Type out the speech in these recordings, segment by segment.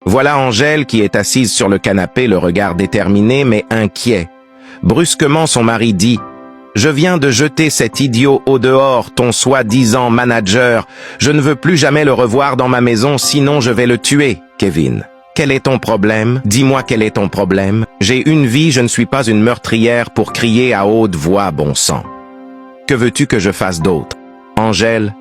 Voilà Angèle qui est assise sur le canapé, le regard déterminé mais inquiet. Brusquement, son mari dit « Je viens de jeter cet idiot au dehors, ton soi-disant manager. Je ne veux plus jamais le revoir dans ma maison, sinon je vais le tuer, Kevin. » Quel est ton problème? Dis-moi quel est ton problème. J'ai une vie, je ne suis pas une meurtrière pour crier à haute voix, bon sang. Que veux-tu que je fasse d'autre? Angèle,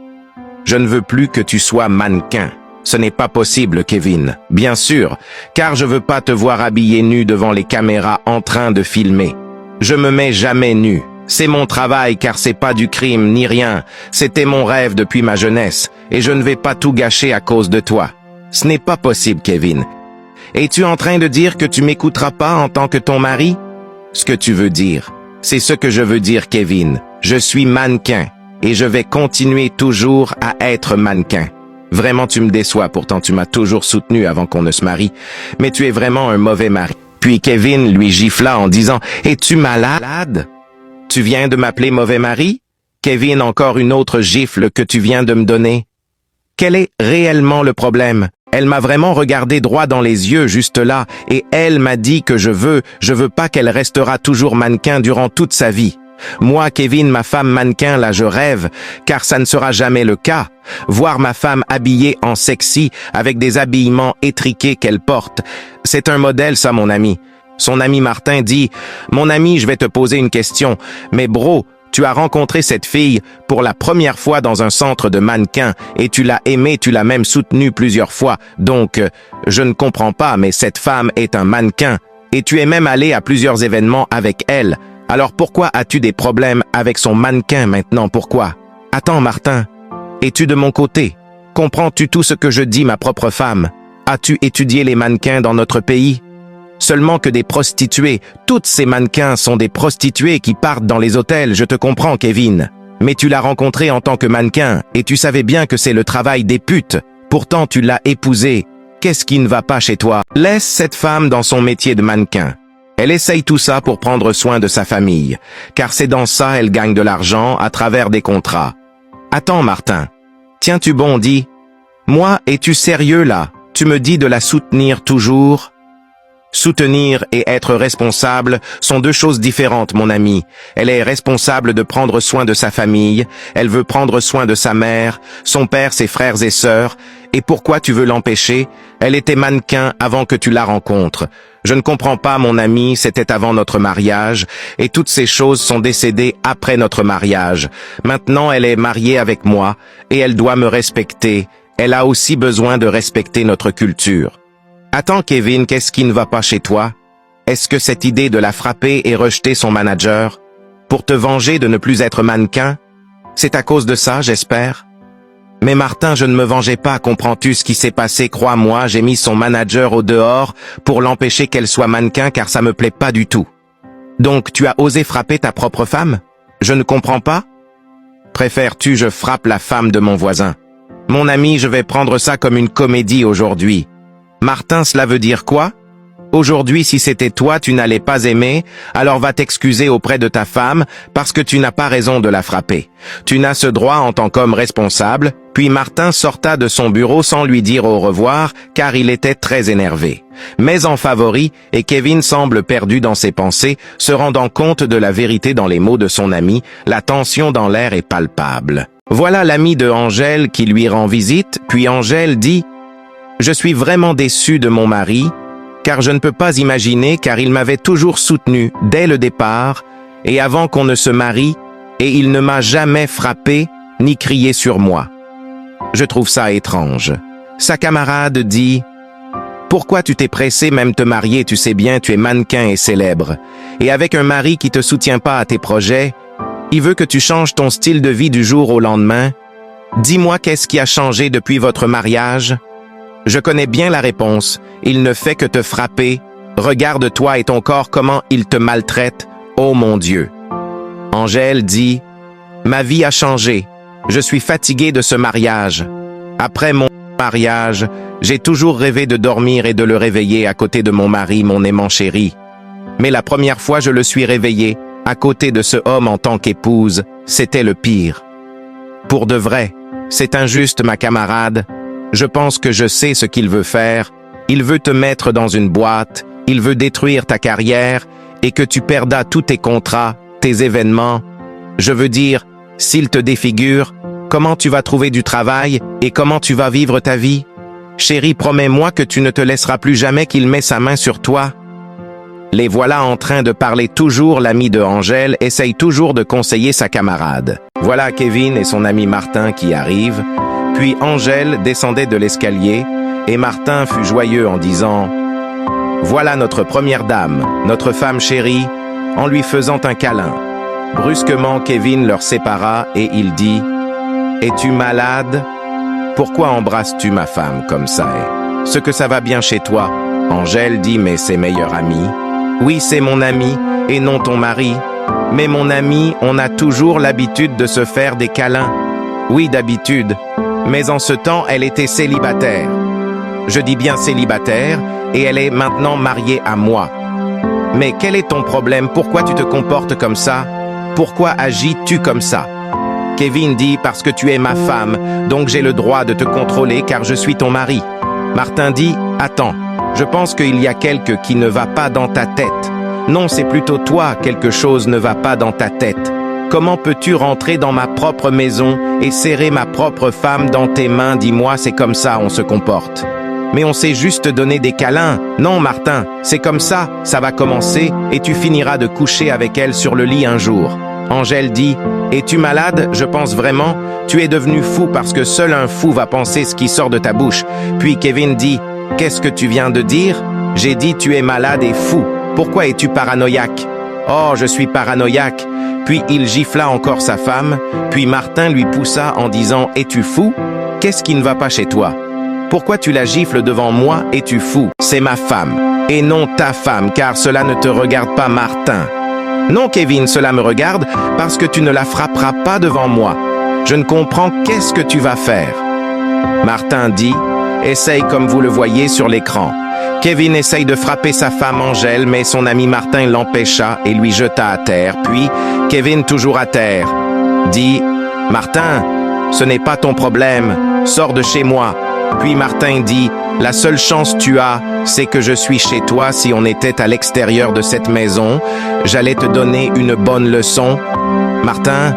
je ne veux plus que tu sois mannequin. Ce n'est pas possible, Kevin. Bien sûr, car je veux pas te voir habillé nu devant les caméras en train de filmer. Je me mets jamais nu. C'est mon travail car c'est pas du crime ni rien. C'était mon rêve depuis ma jeunesse et je ne vais pas tout gâcher à cause de toi. Ce n'est pas possible, Kevin. Es-tu en train de dire que tu m'écouteras pas en tant que ton mari? Ce que tu veux dire, c'est ce que je veux dire, Kevin. Je suis mannequin et je vais continuer toujours à être mannequin. Vraiment, tu me déçois, pourtant tu m'as toujours soutenu avant qu'on ne se marie. Mais tu es vraiment un mauvais mari. Puis Kevin lui gifla en disant « Es-tu malade? Tu viens de m'appeler mauvais mari? » Kevin, encore une autre gifle que tu viens de me donner. Quel est réellement le problème? Elle m'a vraiment regardé droit dans les yeux juste là, et elle m'a dit que je veux pas qu'elle restera toujours mannequin durant toute sa vie. Moi, Kevin, ma femme mannequin, là je rêve, car ça ne sera jamais le cas. Voir ma femme habillée en sexy, avec des habillements étriqués qu'elle porte, c'est un modèle ça mon ami. Son ami Martin dit « Mon ami, je vais te poser une question, mais bro, tu as rencontré cette fille pour la première fois dans un centre de mannequins et tu l'as aimée, tu l'as même soutenue plusieurs fois. Donc, je ne comprends pas, mais cette femme est un mannequin et tu es même allé à plusieurs événements avec elle. Alors pourquoi as-tu des problèmes avec son mannequin maintenant? Pourquoi? Attends, Martin, es-tu de mon côté? Comprends-tu tout ce que je dis, ma propre femme? As-tu étudié les mannequins dans notre pays? Seulement que des prostituées. Toutes ces mannequins sont des prostituées qui partent dans les hôtels, je te comprends, Kevin. Mais tu l'as rencontrée en tant que mannequin, et tu savais bien que c'est le travail des putes. Pourtant, tu l'as épousée. Qu'est-ce qui ne va pas chez toi? Laisse cette femme dans son métier de mannequin. Elle essaye tout ça pour prendre soin de sa famille, car c'est dans ça elle gagne de l'argent à travers des contrats. Attends, Martin. Tiens-tu bon, dis? Moi, es-tu sérieux là? Tu me dis de la soutenir toujours? Soutenir et être responsable sont deux choses différentes, mon ami. Elle est responsable de prendre soin de sa famille, elle veut prendre soin de sa mère, son père, ses frères et sœurs. Et pourquoi tu veux l'empêcher? Elle était mannequin avant que tu la rencontres. Je ne comprends pas, mon ami, c'était avant notre mariage, et toutes ces choses sont décédées après notre mariage. Maintenant, elle est mariée avec moi, et elle doit me respecter. Elle a aussi besoin de respecter notre culture. Attends, Kevin, qu'est-ce qui ne va pas chez toi? Est-ce que cette idée de la frapper et rejeter son manager pour te venger de ne plus être mannequin? C'est à cause de ça, j'espère? Mais Martin, je ne me vengeais pas, comprends-tu ce qui s'est passé? Crois-moi, j'ai mis son manager au dehors pour l'empêcher qu'elle soit mannequin car ça me plaît pas du tout. Donc, tu as osé frapper ta propre femme? Je ne comprends pas? Préfères-tu je frappe la femme de mon voisin? Mon ami, je vais prendre ça comme une comédie aujourd'hui. Martin, cela veut dire quoi? Aujourd'hui, si c'était toi, tu n'allais pas aimer, alors va t'excuser auprès de ta femme parce que tu n'as pas raison de la frapper. Tu n'as ce droit en tant qu'homme responsable. Puis Martin sorta de son bureau sans lui dire au revoir car il était très énervé. Mais en favori, et Kevin semble perdu dans ses pensées, se rendant compte de la vérité dans les mots de son ami, la tension dans l'air est palpable. Voilà l'ami de Angèle qui lui rend visite, puis Angèle dit « Je suis vraiment déçu de mon mari, car je ne peux pas imaginer car il m'avait toujours soutenu dès le départ et avant qu'on ne se marie, et il ne m'a jamais frappé ni crié sur moi. Je trouve ça étrange. » Sa camarade dit « Pourquoi tu t'es pressé même te marier, tu sais bien, tu es mannequin et célèbre. Et avec un mari qui te soutient pas à tes projets, il veut que tu changes ton style de vie du jour au lendemain. Dis-moi qu'est-ce qui a changé depuis votre mariage? Je connais bien la réponse. Il ne fait que te frapper. Regarde-toi et ton corps comment il te maltraite. Oh mon Dieu. » Angèle dit « Ma vie a changé. Je suis fatiguée de ce mariage. Après mon mariage, j'ai toujours rêvé de dormir et de le réveiller à côté de mon mari, mon aimant chéri. Mais la première fois je le suis réveillé, à côté de ce homme en tant qu'épouse, c'était le pire. Pour de vrai, c'est injuste ma camarade. Je pense que je sais ce qu'il veut faire, Il veut te mettre dans une boîte, il veut détruire ta carrière et que tu perdas tous tes contrats, tes événements. Je veux dire, s'il te défigure, comment tu vas trouver du travail et comment tu vas vivre ta vie? Chérie, promets-moi que tu ne te laisseras plus jamais qu'il mette sa main sur toi. Les voilà en train de parler toujours. L'ami de Angèle essaye toujours de conseiller sa camarade. Voilà Kevin et son ami Martin qui arrivent. Puis Angèle descendait de l'escalier et Martin fut joyeux en disant « Voilà notre première dame, notre femme chérie », en lui faisant un câlin. Brusquement, Kevin leur sépara et il dit « Es-tu malade? Pourquoi embrasses-tu ma femme comme ça? Ce que ça va bien chez toi ?» Angèle dit « Mais c'est meilleur ami. » Oui, c'est mon ami, et non ton mari. Mais mon ami, on a toujours l'habitude de se faire des câlins. Oui, d'habitude. Mais en ce temps, elle était célibataire. Je dis bien célibataire, et elle est maintenant mariée à moi. Mais quel est ton problème? Pourquoi tu te comportes comme ça? Pourquoi agis-tu comme ça? Kevin dit, parce que tu es ma femme, donc j'ai le droit de te contrôler car je suis ton mari. Martin dit, attends. Je pense qu'il y a quelque qui ne va pas dans ta tête. Non, c'est plutôt toi, quelque chose ne va pas dans ta tête. Comment peux-tu rentrer dans ma propre maison et serrer ma propre femme dans tes mains? Dis-moi, c'est comme ça on se comporte. Mais on s'est juste donné des câlins. Non, Martin, c'est comme ça va commencer et tu finiras de coucher avec elle sur le lit un jour. Angèle dit, es-tu malade? Je pense vraiment. Tu es devenu fou parce que seul un fou va penser ce qui sort de ta bouche. Puis Kevin dit, qu'est-ce que tu viens de dire? J'ai dit tu es malade et fou. Pourquoi es-tu paranoïaque? Oh, je suis paranoïaque. Puis il gifla encore sa femme, puis Martin lui poussa en disant, es-tu fou? Qu'est-ce qui ne va pas chez toi? Pourquoi tu la gifles devant moi? Es-tu fou? C'est ma femme, et non ta femme, car cela ne te regarde pas, Martin. Non, Kevin, cela me regarde, parce que tu ne la frapperas pas devant moi. Je ne comprends qu'est-ce que tu vas faire. Martin dit, essaye comme vous le voyez sur l'écran. Kevin essaye de frapper sa femme Angèle, mais son ami Martin l'empêcha et lui jeta à terre. Puis, Kevin, toujours à terre, dit « Martin, ce n'est pas ton problème, sors de chez moi. » Puis Martin dit « La seule chance tu as, c'est que je suis chez toi. Si on était à l'extérieur de cette maison, j'allais te donner une bonne leçon. » Martin,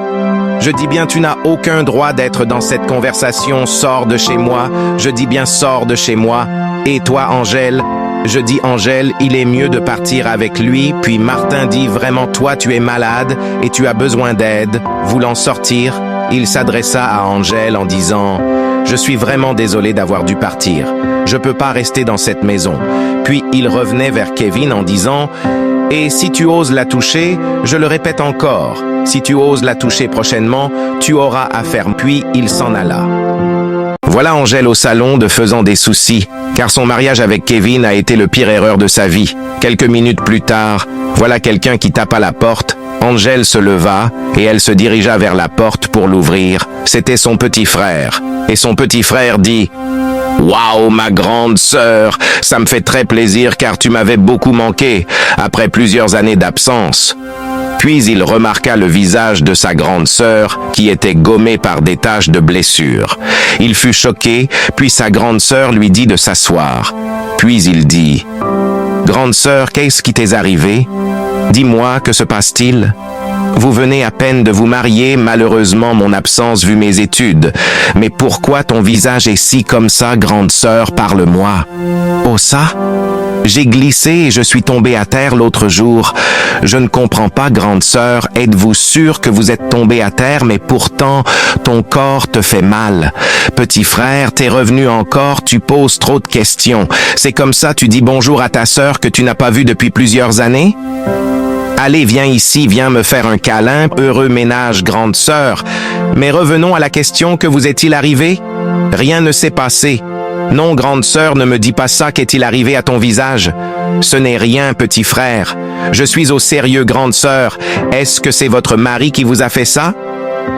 je dis bien, tu n'as aucun droit d'être dans cette conversation. Sors de chez moi. Je dis bien, sors de chez moi. Et toi, Angèle? Je dis, Angèle, il est mieux de partir avec lui. Puis Martin dit, vraiment, toi, tu es malade et tu as besoin d'aide. Voulant sortir, il s'adressa à Angèle en disant, je suis vraiment désolé d'avoir dû partir. Je peux pas rester dans cette maison. Puis il revenait vers Kevin en disant, et si tu oses la toucher, je le répète encore, si tu oses la toucher prochainement, tu auras affaire. Puis il s'en alla. Voilà Angèle au salon de faisant des soucis, car son mariage avec Kevin a été le pire erreur de sa vie. Quelques minutes plus tard, voilà quelqu'un qui tape à la porte. Angèle se leva et elle se dirigea vers la porte pour l'ouvrir. C'était son petit frère. Et son petit frère dit « Waouh, ma grande sœur, ça me fait très plaisir car tu m'avais beaucoup manqué après plusieurs années d'absence. » Puis il remarqua le visage de sa grande sœur qui était gommé par des taches de blessures. Il fut choqué, puis sa grande sœur lui dit de s'asseoir. Puis il dit « Grande sœur, qu'est-ce qui t'est arrivé? Dis-moi, que se passe-t-il? Vous venez à peine de vous marier, malheureusement mon absence vu mes études. Mais pourquoi ton visage est si comme ça, grande sœur, parle-moi. Oh ça? J'ai glissé et je suis tombé à terre l'autre jour. Je ne comprends pas, grande sœur, êtes-vous sûre que vous êtes tombé à terre, mais pourtant ton corps te fait mal. Petit frère, t'es revenu encore, tu poses trop de questions. C'est comme ça tu dis bonjour à ta sœur que tu n'as pas vue depuis plusieurs années? Allez, viens ici, viens me faire un câlin. Heureux ménage, grande sœur. Mais revenons à la question, que vous est-il arrivé? Rien ne s'est passé. Non, grande sœur, ne me dis pas ça, qu'est-il arrivé à ton visage? Ce n'est rien, petit frère. Je suis au sérieux, grande sœur. Est-ce que c'est votre mari qui vous a fait ça?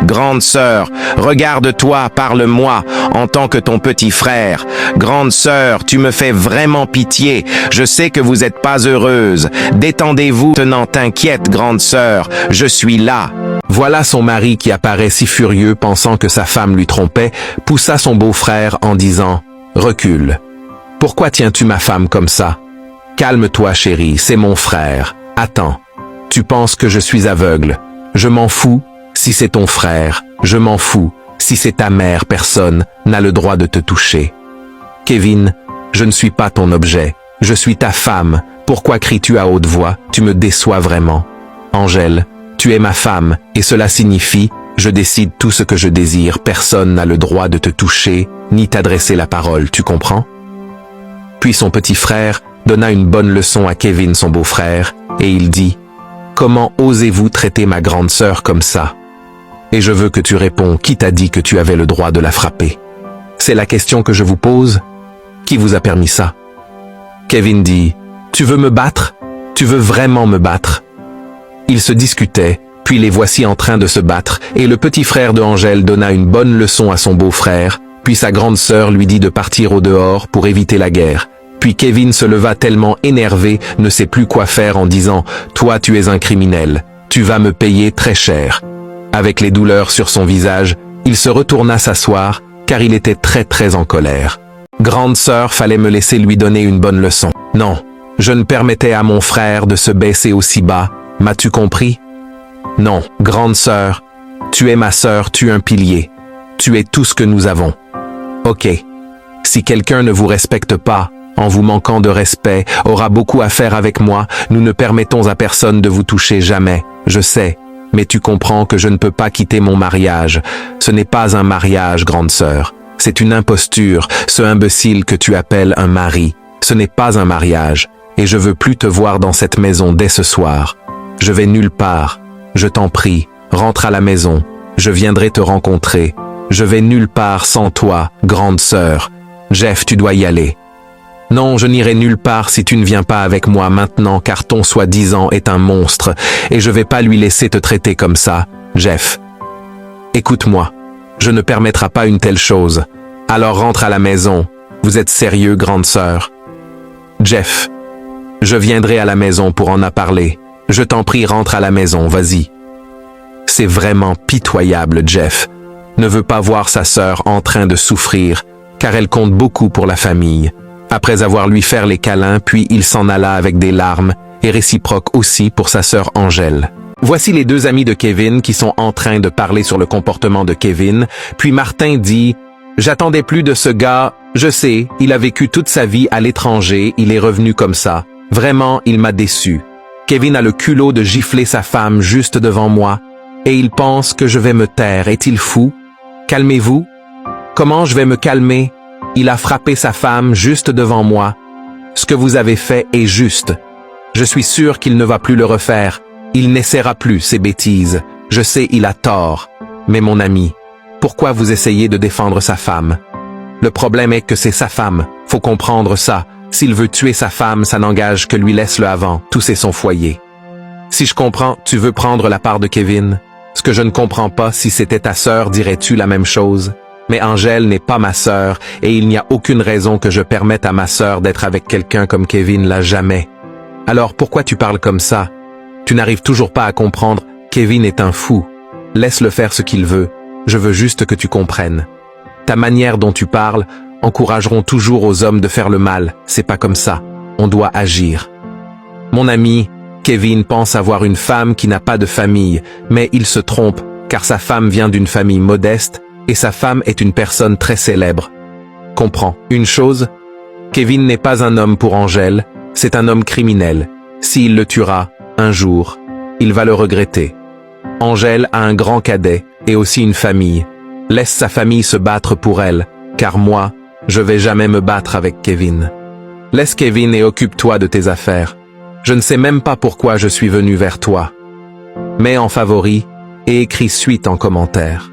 Grande sœur, regarde-toi, parle-moi, en tant que ton petit frère. Grande sœur, tu me fais vraiment pitié. Je sais que vous n'êtes pas heureuse. Détendez-vous, tenant t'inquiète, grande sœur. Je suis là. Voilà son mari qui apparaît si furieux, pensant que sa femme lui trompait, poussa son beau-frère en disant « Recule ». Pourquoi tiens-tu ma femme comme ça? Calme-toi, chérie, c'est mon frère. Attends. Tu penses que je suis aveugle? Je m'en fous si c'est ton frère. Je m'en fous si c'est ta mère. Personne n'a le droit de te toucher. Kevin, je ne suis pas ton objet. Je suis ta femme. Pourquoi cries-tu à haute voix? Tu me déçois vraiment. Angèle, tu es ma femme, et cela signifie, je décide tout ce que je désire. Personne n'a le droit de te toucher, ni t'adresser la parole, tu comprends? Puis son petit frère donna une bonne leçon à Kevin, son beau-frère, et il dit, « Comment osez-vous traiter ma grande sœur comme ça? Et je veux que tu réponds, qui t'a dit que tu avais le droit de la frapper? C'est la question que je vous pose. Qui vous a permis ça? » Kevin dit, « Tu veux me battre? Tu veux vraiment me battre? » Ils se discutaient, puis les voici en train de se battre, et le petit frère de Angèle donna une bonne leçon à son beau-frère, puis sa grande sœur lui dit de partir au dehors pour éviter la guerre. Puis Kevin se leva tellement énervé, ne sait plus quoi faire en disant « Toi tu es un criminel, tu vas me payer très cher. » Avec les douleurs sur son visage, il se retourna s'asseoir, car il était très en colère. « Grande sœur, fallait me laisser lui donner une bonne leçon. Non, je ne permettais à mon frère de se baisser aussi bas, m'as-tu compris? Non, grande sœur, tu es ma sœur, tu es un pilier. Tu es tout ce que nous avons. Ok, si quelqu'un ne vous respecte pas, en vous manquant de respect, aura beaucoup à faire avec moi, nous ne permettons à personne de vous toucher jamais, je sais, mais tu comprends que je ne peux pas quitter mon mariage. Ce n'est pas un mariage, grande sœur, c'est une imposture, ce imbécile que tu appelles un mari. Ce n'est pas un mariage, et je veux plus te voir dans cette maison dès ce soir. Je vais nulle part, je t'en prie, rentre à la maison, je viendrai te rencontrer. Je vais nulle part sans toi, grande sœur. Jeff, tu dois y aller. Non, je n'irai nulle part si tu ne viens pas avec moi maintenant, car ton soi-disant est un monstre, et je vais pas lui laisser te traiter comme ça, Jeff. Écoute-moi, je ne permettrai pas une telle chose. Alors rentre à la maison. Vous êtes sérieux, grande sœur? Jeff, je viendrai à la maison pour en parler. Je t'en prie, rentre à la maison, vas-y. C'est vraiment pitoyable, Jeff. Ne veut pas voir sa sœur en train de souffrir, car elle compte beaucoup pour la famille. Après avoir lui fait les câlins, puis il s'en alla avec des larmes, et réciproque aussi pour sa sœur Angèle. Voici les deux amis de Kevin qui sont en train de parler sur le comportement de Kevin, puis Martin dit « J'attendais plus de ce gars, je sais, il a vécu toute sa vie à l'étranger, il est revenu comme ça. Vraiment, il m'a déçu. Kevin a le culot de gifler sa femme juste devant moi, et il pense que je vais me taire, est-il fou? Calmez-vous. Comment je vais me calmer? Il a frappé sa femme juste devant moi. Ce que vous avez fait est juste. Je suis sûr qu'il ne va plus le refaire. Il n'essaiera plus ces bêtises. Je sais, il a tort. Mais mon ami, pourquoi vous essayez de défendre sa femme? Le problème est que c'est sa femme. Faut comprendre ça. S'il veut tuer sa femme, ça n'engage que lui, laisse-le avant. Tout c'est son foyer. Si je comprends, tu veux prendre la part de Kevin? Ce que je ne comprends pas, si c'était ta sœur, dirais-tu la même chose? Mais Angèle n'est pas ma sœur, et il n'y a aucune raison que je permette à ma sœur d'être avec quelqu'un comme Kevin, là jamais. Alors pourquoi tu parles comme ça? Tu n'arrives toujours pas à comprendre, Kevin est un fou. Laisse-le faire ce qu'il veut, je veux juste que tu comprennes. Ta manière dont tu parles encourageront toujours aux hommes de faire le mal, c'est pas comme ça, on doit agir. Mon ami, Kevin pense avoir une femme qui n'a pas de famille, mais il se trompe, car sa femme vient d'une famille modeste, et sa femme est une personne très célèbre. Comprends une chose, Kevin n'est pas un homme pour Angèle, c'est un homme criminel. S'il le tuera, un jour, il va le regretter. Angèle a un grand cadet, et aussi une famille. Laisse sa famille se battre pour elle, car moi, je vais jamais me battre avec Kevin. Laisse Kevin et occupe-toi de tes affaires. Je ne sais même pas pourquoi je suis venu vers toi. Mets en favori, et écris suite en commentaire.